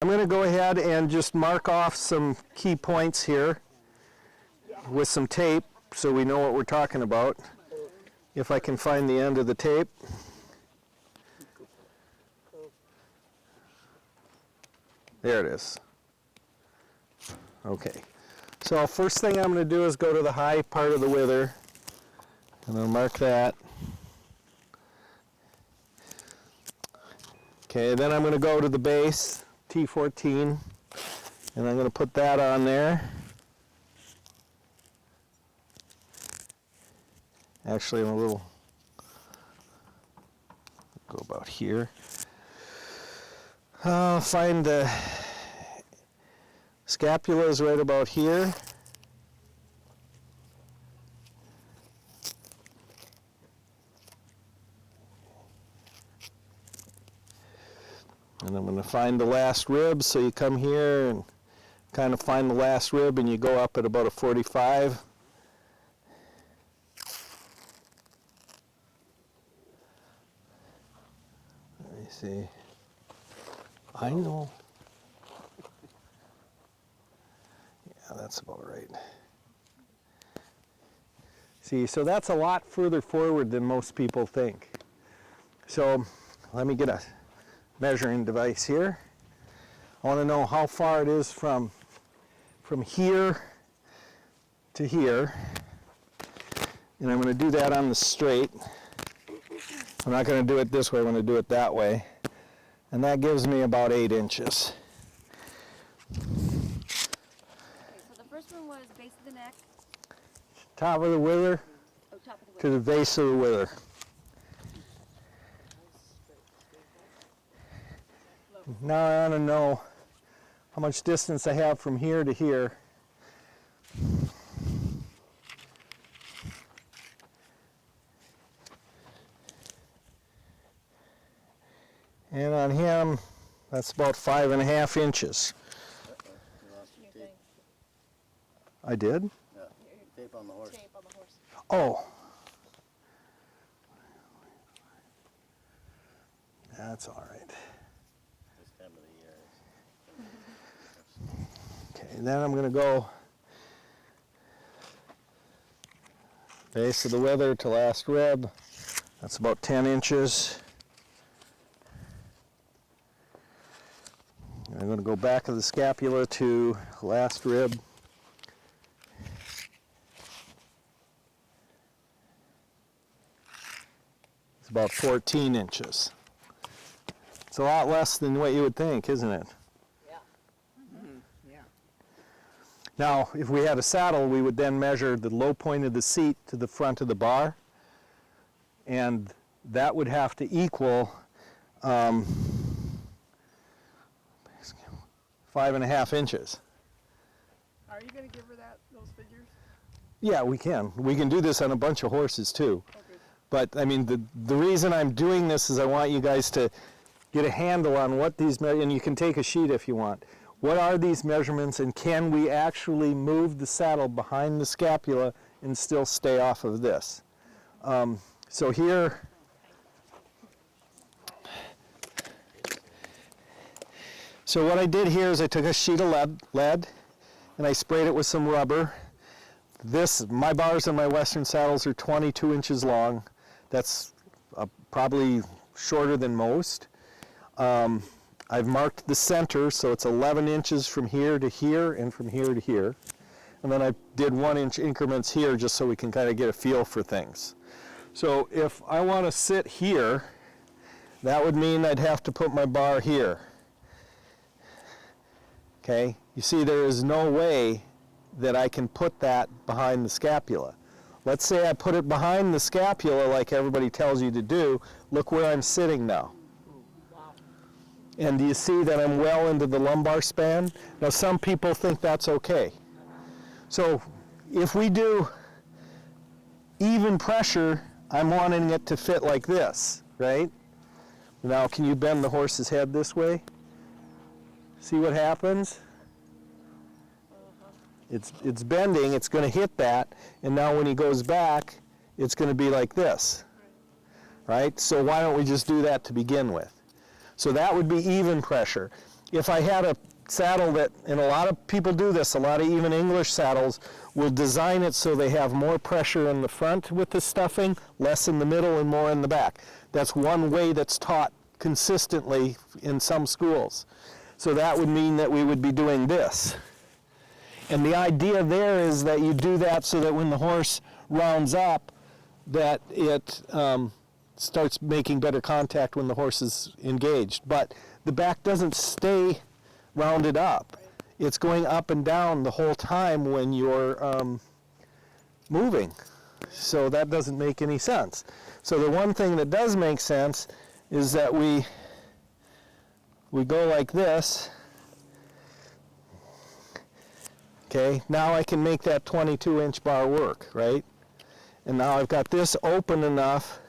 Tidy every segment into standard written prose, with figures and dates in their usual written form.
I'm going to go ahead and just mark off some key points here with some tape so we know what we're talking about. If I can find the end of the tape. There it is. Okay. So first thing I'm going to do is go to the high part of the wither, and I'll mark that. Okay, then I'm going to go to the base, T14, and I'm going to put that on there. Actually, I'm a little, go about here. I'll find the scapula is right about here. And I'm going to find the last rib, so you come here and kind of find the last rib and you go up at about a 45. Let me see. I know. Yeah, that's about right. See, so that's a lot further forward than most people think. So let me get a measuring device here. I want to know how far it is from here to here. And I'm going to do that on the straight. I'm not going to do it this way, I'm going to do it that way. And that gives me about 8 inches. Okay, so the first one was base of the neck. Top of the wither, Oh, top of the to the base of the wither. Now I want to know how much distance I have from here to here. And on him, that's about 5.5 inches. I did? Yeah, tape on the horse. tape on the horse. Oh. That's all right. This time of the year. Okay, and then I'm going to go base of the wither to last rib. That's about 10 inches. And I'm going to go back of the scapula to last rib. It's about 14 inches. It's a lot less than what you would think, isn't it? Yeah. Yeah. Now, if we had a saddle, we would then measure the low point of the seat to the front of the bar, and that would have to equal 5.5 inches. Are you going to give her those figures? Yeah, we can. We can do this on a bunch of horses too. Okay. But I mean, the reason I'm doing this is I want you guys to get a handle on what these, and you can take a sheet if you want. What are these measurements, and can we actually move the saddle behind the scapula and still stay off of this? So here, so what I did here is I took a sheet of lead and I sprayed it with some rubber. My bars on my Western saddles are 22 inches long. That's probably shorter than most. I've marked the center, so it's 11 inches from here to here and from here to here. And then I did 1-inch increments here just so we can kind of get a feel for things. So if I want to sit here, that would mean I'd have to put my bar here. Okay, you see there is no way that I can put that behind the scapula. Let's say I put it behind the scapula like everybody tells you to do. Look where I'm sitting now. Wow. And do you see that I'm well into the lumbar span? Now some people think that's okay. So if we do even pressure, I'm wanting it to fit like this, right? Now can you bend the horse's head this way? See what happens? It's bending, it's going to hit that, and now when he goes back, it's going to be like this, right? So why don't we just do that to begin with? So that would be even pressure. if I had a saddle that, and a lot of people do this, a lot of even English saddles will design it so they have more pressure in the front with the stuffing, less in the middle and more in the back. That's one way that's taught consistently in some schools. So that would mean that we would be doing this. And the idea there is that you do that so that when the horse rounds up, that it starts making better contact when the horse is engaged. But the back doesn't stay rounded up. It's going up and down the whole time when you're moving. So that doesn't make any sense. So the one thing that does make sense is that we go like this. Okay, now I can make that 22-inch bar work, right? And now I've got this open enough.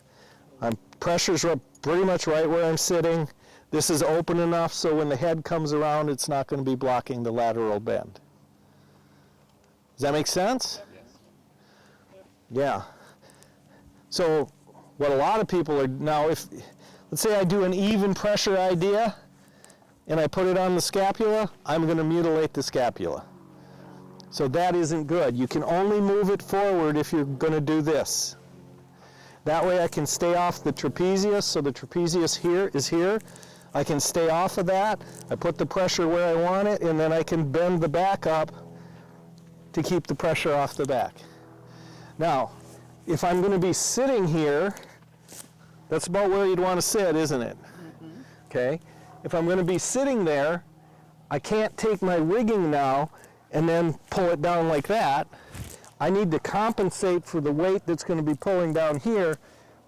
Pressure's pretty much right where I'm sitting. This is open enough so when the head comes around, it's not going to be blocking the lateral bend. Does that make sense? Yeah. So what a lot of people are now, let's say I do an even pressure idea and I put it on the scapula, I'm going to mutilate the scapula. So that isn't good. You can only move it forward if you're going to do this. That way I can stay off the trapezius, so the trapezius here is here. I can stay off of that. I put the pressure where I want it, and then I can bend the back up to keep the pressure off the back. Now, if I'm going to be sitting here, that's about where you'd want to sit, isn't it? Mm-hmm. Okay? If I'm going to be sitting there, I can't take my rigging now and then pull it down like that. I need to compensate for the weight that's going to be pulling down here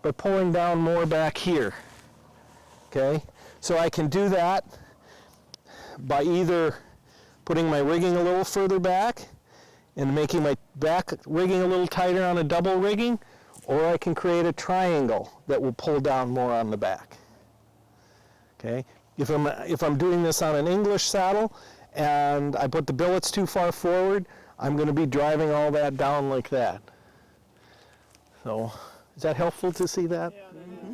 by pulling down more back here. Okay? So I can do that by either putting my rigging a little further back and making my back rigging a little tighter on a double rigging, or I can create a triangle that will pull down more on the back. Okay? If I'm doing this on an English saddle and I put the billets too far forward, I'm going to be driving all that down like that. So, is that helpful to see that? Yeah,